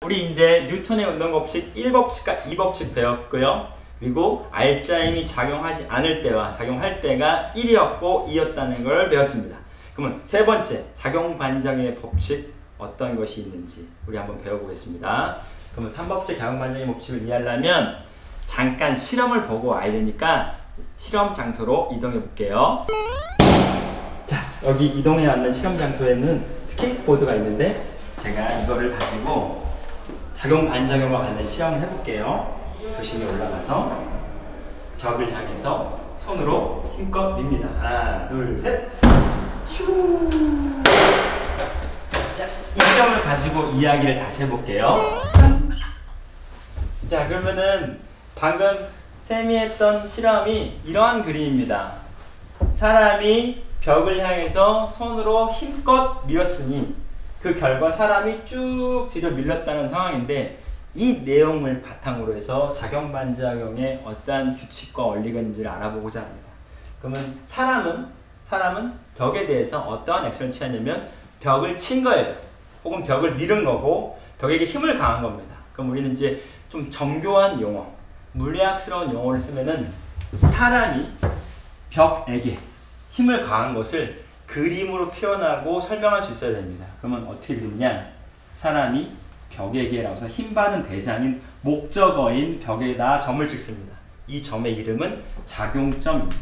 우리 이제 뉴턴의 운동법칙 1법칙과 2법칙 배웠고요. 그리고 알짜임이 작용하지 않을 때와 작용할 때가 1이었고 2였다는 걸 배웠습니다. 그러면 세 번째, 작용 반작용의 법칙 어떤 것이 있는지 우리 한번 배워보겠습니다. 그러면 3법칙 작용 반작용의 법칙을 이해하려면 잠깐 실험을 보고 와야 되니까 실험 장소로 이동해 볼게요. 자, 여기 이동해 왔는 실험 장소에는 스케이트보드가 있는데 제가 이거를 가지고 작용 반작용과 관련된 실험을 해볼게요. 조심히 올라가서 벽을 향해서 손으로 힘껏 밉니다. 하나, 둘, 셋. 슈. 자, 이 실험을 가지고 이야기를 다시 해볼게요. 자, 그러면은 방금 쌤이 했던 실험이 이러한 그림입니다. 사람이 벽을 향해서 손으로 힘껏 밀었으니 그 결과 사람이 쭉 뒤로 밀렸다는 상황인데, 이 내용을 바탕으로 해서 작용 반작용의 어떠한 규칙과 원리가 있는지를 알아보고자 합니다. 그러면 사람은 벽에 대해서 어떠한 액션을 취하냐면 벽을 친 거예요. 혹은 벽을 밀은 거고 벽에게 힘을 가한 겁니다. 그럼 우리는 이제 좀 정교한 용어, 물리학스러운 용어를 쓰면은 사람이 벽에게 힘을 가한 것을 그림으로 표현하고 설명할 수 있어야 됩니다. 그러면 어떻게 그리느냐? 사람이 벽에게라고 해서 힘받은 대상인 목적어인 벽에다 점을 찍습니다. 이 점의 이름은 작용점입니다.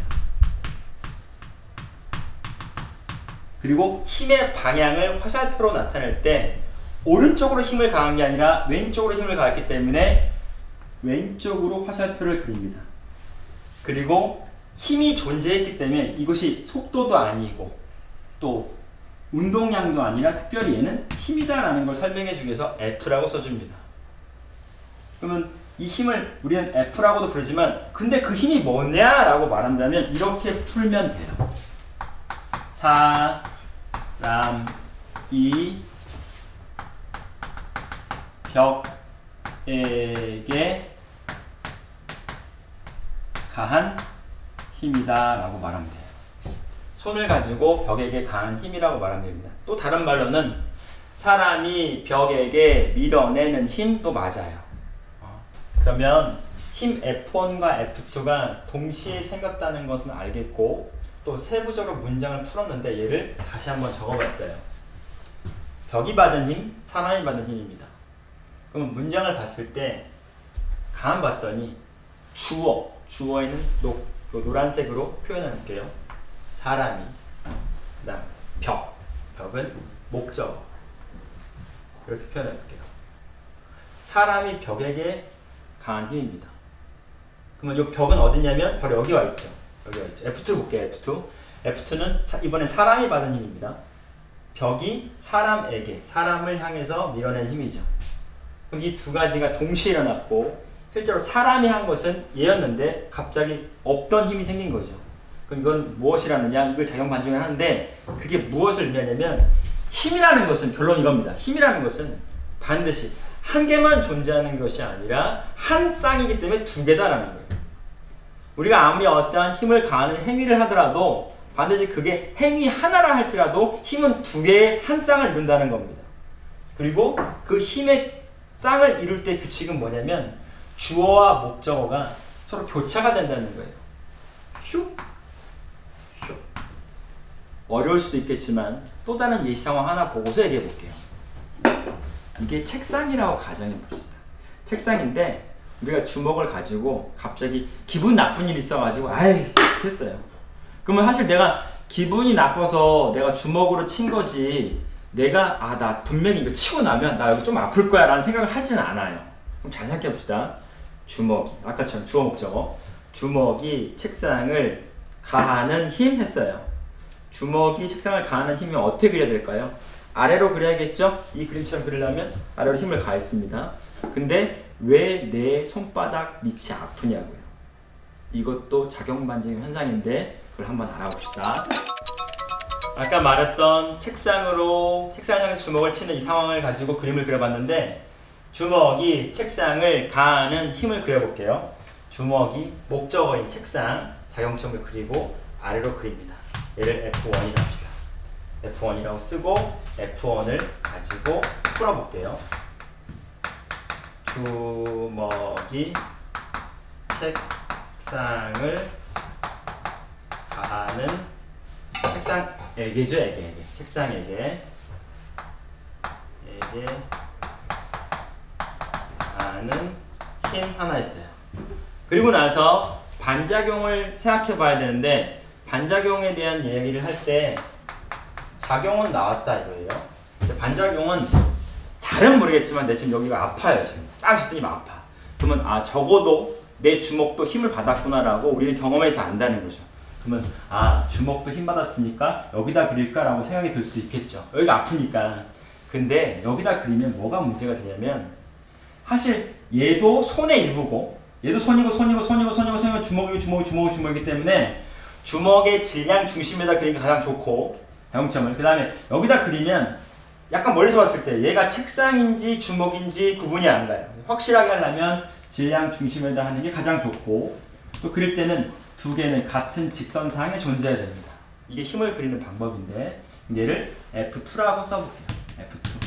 그리고 힘의 방향을 화살표로 나타낼 때 오른쪽으로 힘을 가한 게 아니라 왼쪽으로 힘을 가했기 때문에 왼쪽으로 화살표를 그립니다. 그리고 힘이 존재했기 때문에 이것이 속도도 아니고 또 운동량도 아니라 특별히 얘는 힘이다라는 걸 설명해 주기 위해서 F라고 써줍니다. 그러면 이 힘을 우리는 F라고도 부르지만 근데 그 힘이 뭐냐라고 말한다면 이렇게 풀면 돼요. 사람이 벽에게 가한 힘이다 라고 말하면 돼요. 손을 가지고 벽에게 가한 힘이라고 말하면 됩니다. 또 다른 말로는 사람이 벽에게 밀어내는 힘도 맞아요. 그러면 힘 F1과 F2가 동시에 생겼다는 것은 알겠고, 또 세부적으로 문장을 풀었는데 얘를 다시 한번 적어봤어요. 벽이 받은 힘, 사람이 받은 힘입니다. 그럼 문장을 봤을 때 가만 봤더니 주어에는 노란색으로 표현할게요. 사람이, 그 다음 벽은 목적어, 이렇게 표현할게요. 사람이 벽에게 가한 힘입니다. 그러면 이 벽은 어디냐면 바로 여기 와 있죠. F2 볼게요. F2는 이번엔 사람이 받은 힘입니다. 벽이 사람을 향해서 밀어낸 힘이죠. 그럼 이 두 가지가 동시에 일어났고 실제로 사람이 한 것은 얘였는데 갑자기 없던 힘이 생긴 거죠. 그럼 이건 무엇이라느냐? 이걸 작용 반작용을 하는데 그게 무엇을 의미하냐면 힘이라는 것은 결론 이겁니다. 힘이라는 것은 반드시 한 개만 존재하는 것이 아니라 한 쌍이기 때문에 두 개다라는 거예요. 우리가 아무리 어떠한 힘을 가하는 행위를 하더라도 반드시 그게 행위 하나라 할지라도 힘은 두 개의 한 쌍을 이룬다는 겁니다. 그리고 그 힘의 쌍을 이룰 때 규칙은 뭐냐면 주어와 목적어가 서로 교차가 된다는 거예요. 슉. 어려울 수도 있겠지만 또 다른 예시 상황 하나 보고서 얘기해 볼게요. 이게 책상이라고 가정해 봅시다. 책상인데 우리가 주먹을 가지고 갑자기 기분 나쁜 일이 있어가지고 아이 했어요. 그러면 사실 내가 기분이 나빠서 내가 주먹으로 친 거지, 내가 나 분명히 이거 치고 나면 나 여기 좀 아플 거야 라는 생각을 하지는 않아요. 그럼 잘 생각해 봅시다. 주먹이, 아까처럼 주어 목적어, 주먹이 책상을 가하는 힘 했어요. 주먹이 책상을 가하는 힘이 어떻게 그려야 될까요? 아래로 그려야겠죠? 이 그림처럼 그리려면 아래로 힘을 가했습니다. 근데 왜 내 손바닥 밑이 아프냐고요. 이것도 작용 반작용 현상인데 그걸 한번 알아봅시다. 아까 말했던 책상을 향해서 주먹을 치는 이 상황을 가지고 그림을 그려봤는데, 주먹이 책상을 가하는 힘을 그려볼게요. 주먹이 목적어인 책상, 작용점을 그리고 아래로 그립니다. 얘를 F1이라고 합시다. F1이라고 쓰고 F1을 가지고 풀어볼게요. 주먹이 책상을 가하는 책상에게죠, 에게. 책상에게 가하는 힘 하나 있어요. 그리고 나서 반작용을 생각해 봐야 되는데, 반작용에 대한 얘기를 할 때 작용은 나왔다 이거예요. 반작용은 잘은 모르겠지만 내 지금 여기가 아파요. 지금 딱 씻으면 아파. 그러면 아, 적어도 내 주먹도 힘을 받았구나라고 우리는 경험해서 안다는 거죠. 그러면 아, 주먹도 힘 받았으니까 여기다 그릴까라고 생각이 들 수도 있겠죠. 여기가 아프니까. 근데 여기다 그리면 뭐가 문제가 되냐면, 사실 얘도 손의 일부고 얘도 손이고 주먹이기 때문에 주먹의 질량 중심에다 그리는 게 가장 좋고, 작용점을. 그 다음에 여기다 그리면 약간 멀리서 봤을 때 얘가 책상인지 주먹인지 구분이 안 가요. 확실하게 하려면 질량 중심에다 하는 게 가장 좋고, 또 그릴 때는 두 개는 같은 직선상에 존재해야 됩니다. 이게 힘을 그리는 방법인데, 얘를 F2라고 써볼게요. F2.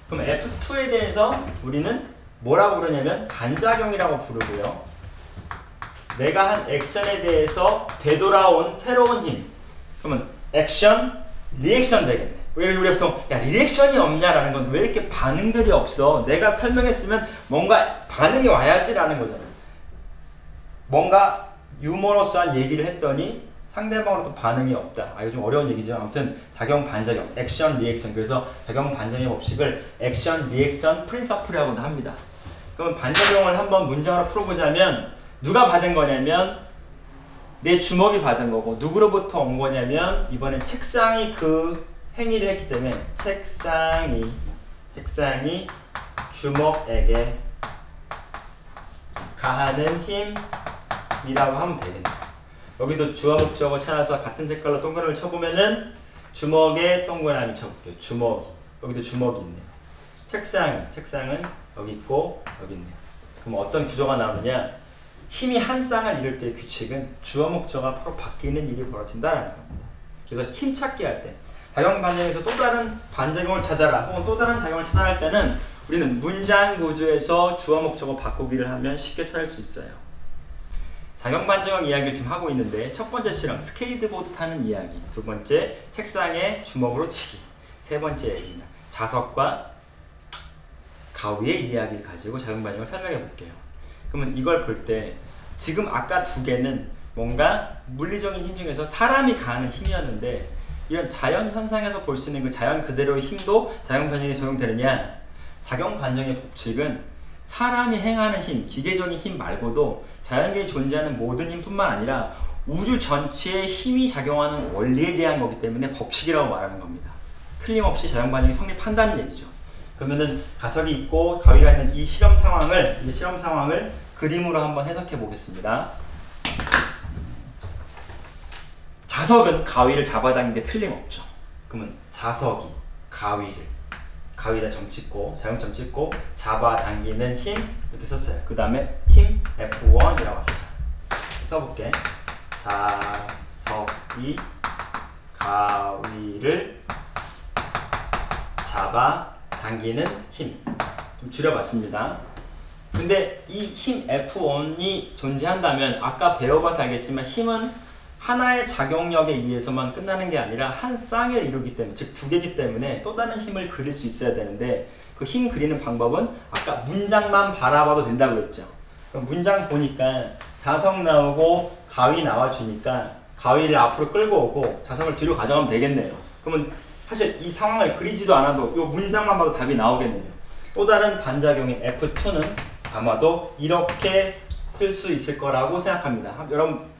그럼 F2에 대해서 우리는 뭐라고 부르냐면 반작용이라고 부르고요. 내가 한 액션에 대해서 되돌아온 새로운 힘. 그러면 액션, 리액션 되겠네. 우리가 보통 야, 리액션이 없냐라는 건 왜 이렇게 반응들이 없어? 내가 설명했으면 뭔가 반응이 와야지라는 거잖아요. 뭔가 유머러스한 얘기를 했더니 상대방으로부터 반응이 없다. 아, 이거 좀 어려운 얘기죠. 아무튼 작용, 반작용, 액션, 리액션. 그래서 작용, 반작용 법칙을 액션, 리액션, 프린서플이라고도 합니다. 그럼 반작용을 한번 문장으로 풀어보자면, 누가 받은 거냐면 내 주먹이 받은 거고, 누구로부터 온 거냐면 이번엔 책상이 그 행위를 했기 때문에 책상이 주먹에게 가하는 힘이라고 하면 되겠네요. 여기도 주어 목적어 찾아서 같은 색깔로 동그라미를 쳐보면은 주먹에 동그라미 쳐볼게요. 주먹이. 여기도 주먹이 있네요. 책상은 여기 있고 여기 있네요. 그럼 어떤 구조가 나오느냐? 힘이 한 쌍을 이룰 때의 규칙은 주어 목적어가 바로 바뀌는 일이 벌어진다라는 겁니다. 그래서 힘 찾기 할 때, 작용 반작용에서 또 다른 반작용을 찾아라 혹은 또 다른 작용을 찾아야 할 때는 우리는 문장 구조에서 주어 목적어 바꾸기를 하면 쉽게 찾을 수 있어요. 작용 반작용 이야기를 지금 하고 있는데, 첫 번째 실험 스케이트보드 타는 이야기, 두 번째 책상에 주먹으로 치기, 세 번째 얘기입니다. 자석과 가위의 이야기를 가지고 작용 반작용을 설명해 볼게요. 그러면 이걸 볼 때 지금 아까 두 개는 뭔가 물리적인 힘 중에서 사람이 가하는 힘이었는데, 이런 자연 현상에서 볼 수 있는 그 자연 그대로의 힘도 작용 반작용에 적용되느냐? 작용 반작용의 법칙은 사람이 행하는 힘, 기계적인 힘 말고도 자연계에 존재하는 모든 힘뿐만 아니라 우주 전체에 힘이 작용하는 원리에 대한 거기 때문에 법칙이라고 말하는 겁니다. 틀림없이 작용 반작용이 성립한다는 얘기죠. 그러면은 자석이 있고 가위가 있는 이 실험 상황을 그림으로 한번 해석해 보겠습니다. 자석은 가위를 잡아당기는 게 틀림없죠. 그러면 자석이 가위에다 점 찍고, 자용점 찍고 잡아당기는 힘 이렇게 썼어요. 그 다음에 힘 F1이라고 합니다. 써볼게. 자석이 가위를 잡아당기는 힘. 좀 줄여봤습니다. 근데 이 힘 F1이 존재한다면 아까 배워봐서 알겠지만 힘은 하나의 작용력에 의해서만 끝나는 게 아니라 한 쌍을 이루기 때문에, 즉 두 개이기 때문에 또 다른 힘을 그릴 수 있어야 되는데, 그 힘 그리는 방법은 아까 문장만 바라봐도 된다고 했죠. 그럼 문장 보니까 자석 나오고 가위 나와주니까 가위를 앞으로 끌고 오고 자석을 뒤로 가져가면 되겠네요. 그러면 사실 이 상황을 그리지도 않아도 이 문장만 봐도 답이 나오겠네요. 또 다른 반작용인 F2는 아마도 이렇게 쓸 수 있을 거라고 생각합니다. 여러분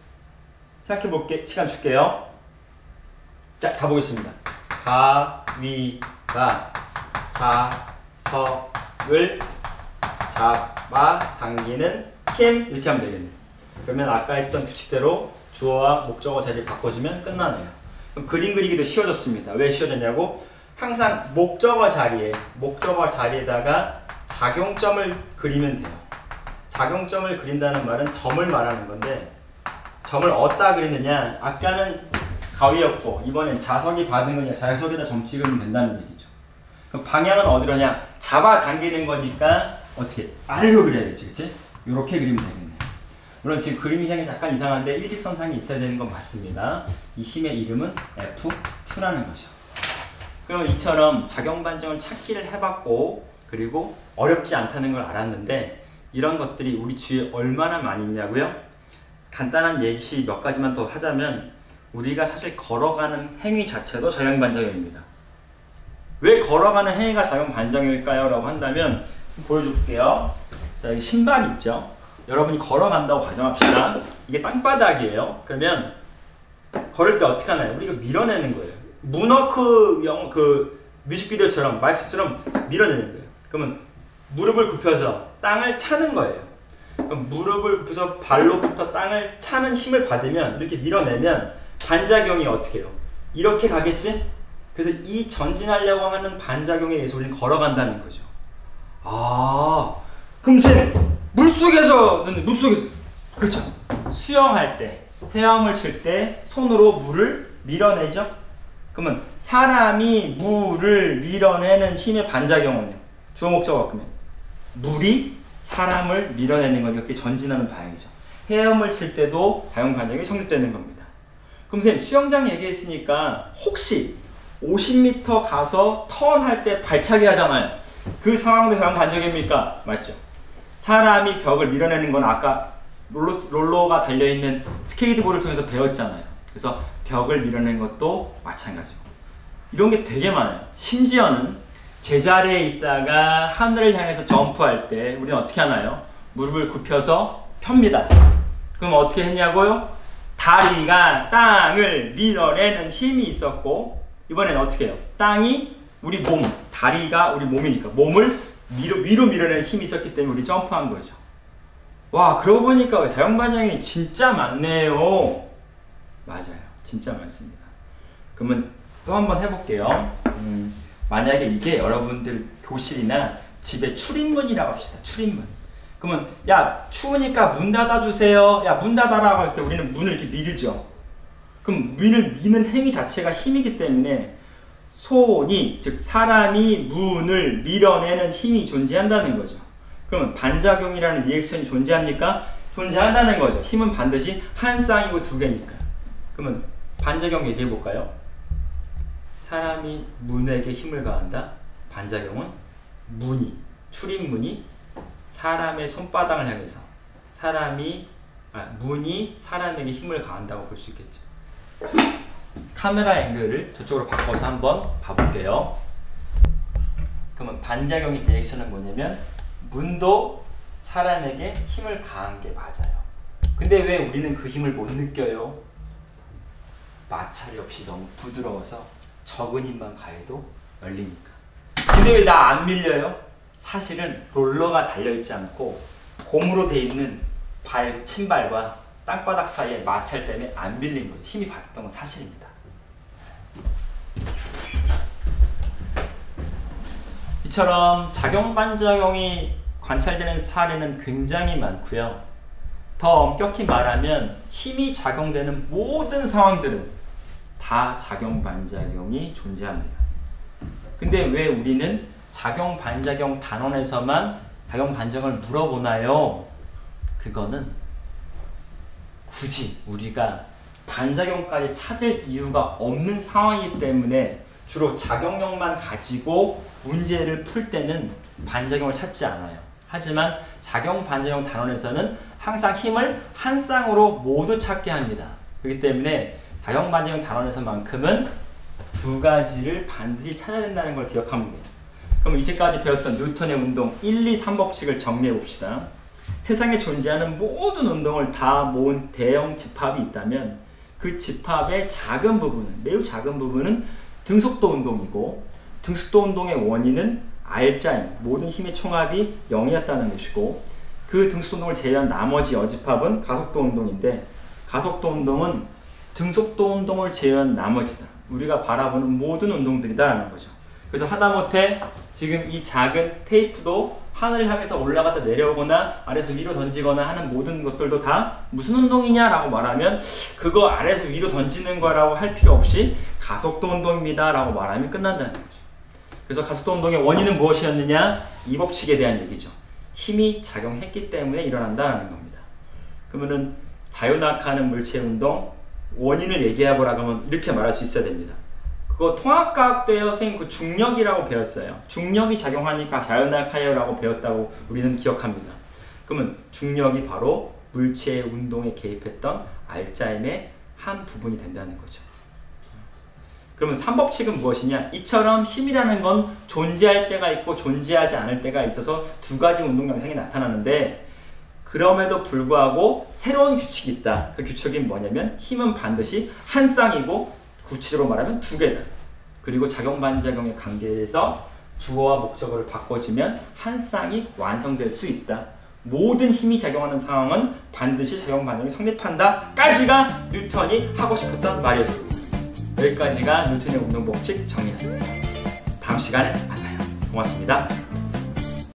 생각해볼게. 시간 줄게요. 자, 가보겠습니다. 가위가 자석을 잡아당기는 힘, 이렇게 하면 되겠네요. 그러면 아까 했던 규칙대로 주어와 목적어 자리를 바꿔주면 끝나네요. 그럼 그림 그리기도 쉬워졌습니다. 왜 쉬워졌냐고? 항상 목적어 자리에다가 작용점을 그리면 돼요. 작용점을 그린다는 말은 점을 말하는 건데, 점을 어디다 그리느냐? 아까는 가위였고 이번엔 자석이 받은 거냐, 자석에다 점 찍으면 된다는 얘기죠. 그럼 방향은 어디로냐? 잡아당기는 거니까 어떻게 아래로 그려야겠지, 그치? 이렇게 그리면 되겠네. 물론 지금 그림이 약간 이상한데 일직선상에 있어야 되는 건 맞습니다. 이 힘의 이름은 F2라는 거죠. 그럼 이처럼 작용반정을 찾기를 해봤고 그리고 어렵지 않다는 걸 알았는데 이런 것들이 우리 주위에 얼마나 많이 있냐고요? 간단한 예시 몇 가지만 더 하자면 우리가 사실 걸어가는 행위 자체도 작용반작용입니다. 왜 걸어가는 행위가 작용반작용일까요? 라고 한다면 보여줄게요. 자, 여기 신발이 있죠. 여러분이 걸어간다고 가정합시다. 이게 땅바닥이에요. 그러면 걸을 때 어떻게 하나요? 우리가 밀어내는 거예요. 문워크 뮤직비디오처럼 마이크처럼 밀어내는 거예요. 그러면 무릎을 굽혀서 땅을 차는 거예요. 그럼 무릎을 굽혀서 발로부터 땅을 차는 힘을 받으면 이렇게 밀어내면 반작용이 어떻게 해요? 이렇게 가겠지? 그래서 이 전진하려고 하는 반작용에 의해서 우리는 걸어간다는 거죠. 아, 그럼 쌤 물속에서 그렇죠. 수영할 때 헤엄을 칠 때 손으로 물을 밀어내죠. 그러면 사람이 물을 밀어내는 힘의 반작용은요. 주어 목적어 바꾸면 물이 사람을 밀어내는 거니까 그게 전진하는 방향이죠. 헤엄을 칠 때도 방향 반작용이 성립되는 겁니다. 그럼 선생님 수영장 얘기했으니까 혹시 50m 가서 턴할 때 발차기 하잖아요. 그 상황도 방향 반작용입니까? 맞죠? 사람이 벽을 밀어내는 건 아까 롤러가 달려있는 스케이트보드를 통해서 배웠잖아요. 그래서 벽을 밀어내는 것도 마찬가지고 이런 게 되게 많아요. 심지어는 제자리에 있다가 하늘을 향해서 점프할 때 우리는 어떻게 하나요? 무릎을 굽혀서 펴니다. 그럼 어떻게 했냐고요? 다리가 땅을 밀어내는 힘이 있었고 이번에는 어떻게 해요? 땅이 우리 몸, 다리가 우리 몸이니까 몸을 위로 밀어내는 힘이 있었기 때문에 우리 점프한 거죠. 와, 그러고 보니까 자연반작용이 진짜 많네요. 맞아요. 진짜 많습니다. 그러면 또 한번 해볼게요. 만약에 이게 여러분들 교실이나 집에 출입문이라고 합시다. 출입문. 그러면 야, 추우니까 문 닫아주세요. 야, 문 닫아라고 했을 때 우리는 문을 이렇게 밀죠. 그럼 문을 미는 행위 자체가 힘이기 때문에 손이, 즉 사람이 문을 밀어내는 힘이 존재한다는 거죠. 그러면 반작용이라는 리액션이 존재합니까? 존재한다는 거죠. 힘은 반드시 한 쌍이고 두 개니까. 그러면 반작용 얘기해 볼까요? 사람이 문에게 힘을 가한다. 반작용은 출입문이 사람의 손바닥을 향해서 문이 사람에게 힘을 가한다고 볼 수 있겠죠. 카메라 앵글을 저쪽으로 바꿔서 한번 봐볼게요. 그러면 반작용의 리액션은 뭐냐면 문도 사람에게 힘을 가한 게 맞아요. 근데 왜 우리는 그 힘을 못 느껴요? 마찰이 없이 너무 부드러워서 적은 힘만 가해도 열리니까. 근데 왜 나 안 밀려요? 사실은 롤러가 달려있지 않고 고무로 돼 있는 신발과 땅바닥 사이에 마찰 때문에 안 밀린 거죠. 힘이 받았던 건 사실입니다. 이처럼 작용반작용이 관찰되는 사례는 굉장히 많고요. 더 엄격히 말하면 힘이 작용되는 모든 상황들은 다 작용반작용이 존재합니다. 근데 왜 우리는 작용반작용 단원에서만 작용반작용을 물어보나요? 그거는 굳이 우리가 반작용까지 찾을 이유가 없는 상황이기 때문에 주로 작용력만 가지고 문제를 풀 때는 반작용을 찾지 않아요. 하지만 작용반작용 단원에서는 항상 힘을 한 쌍으로 모두 찾게 합니다. 그렇기 때문에 작용반작용 단원에서만큼은 두 가지를 반드시 찾아야 된다는 걸 기억하면 돼요. 그럼 이제까지 배웠던 뉴턴의 운동 1, 2, 3법칙을 정리해 봅시다. 세상에 존재하는 모든 운동을 다 모은 대형 집합이 있다면 그 집합의 작은 부분은, 매우 작은 부분은 등속도 운동이고 등속도 운동의 원인은 R자인 모든 힘의 총합이 0이었다는 것이고 그 등속도 운동을 제외한 나머지 여집합은 가속도 운동인데 가속도 운동은 등속도 운동을 제외한 나머지다. 우리가 바라보는 모든 운동들이다라는 거죠. 그래서 하다못해 지금 이 작은 테이프도 하늘을 향해서 올라갔다 내려오거나 아래에서 위로 던지거나 하는 모든 것들도 다 무슨 운동이냐라고 말하면 그거 아래에서 위로 던지는 거라고 할 필요 없이 가속도 운동입니다 라고 말하면 끝난다는 거죠. 그래서 가속도 운동의 원인은 무엇이었느냐? 이 법칙에 대한 얘기죠. 힘이 작용했기 때문에 일어난다는 겁니다. 그러면은 자유낙하하는 물체 운동 원인을 얘기해보라고 하면 이렇게 말할 수 있어야 됩니다. 그거 통합과학 때요 선생님 그 중력이라고 배웠어요. 중력이 작용하니까 자유낙하해요라고 배웠다고 우리는 기억합니다. 그러면 중력이 바로 물체의 운동에 개입했던 알짜임의 한 부분이 된다는 거죠. 그러면 3법칙은 무엇이냐? 이처럼 힘이라는 건 존재할 때가 있고 존재하지 않을 때가 있어서 두 가지 운동 양상이 나타나는데, 그럼에도 불구하고 새로운 규칙이 있다. 그 규칙이 뭐냐면 힘은 반드시 한 쌍이고 구체적으로 말하면 두 개다. 그리고 작용 반작용의 관계에서 주어와 목적어를 바꿔주면 한 쌍이 완성될 수 있다. 모든 힘이 작용하는 상황은 반드시 작용 반작용이 성립한다 까지가 뉴턴이 하고 싶었던 말이었습니다. 여기까지가 뉴턴의 운동 법칙 정리였습니다. 다음 시간에 만나요. 고맙습니다.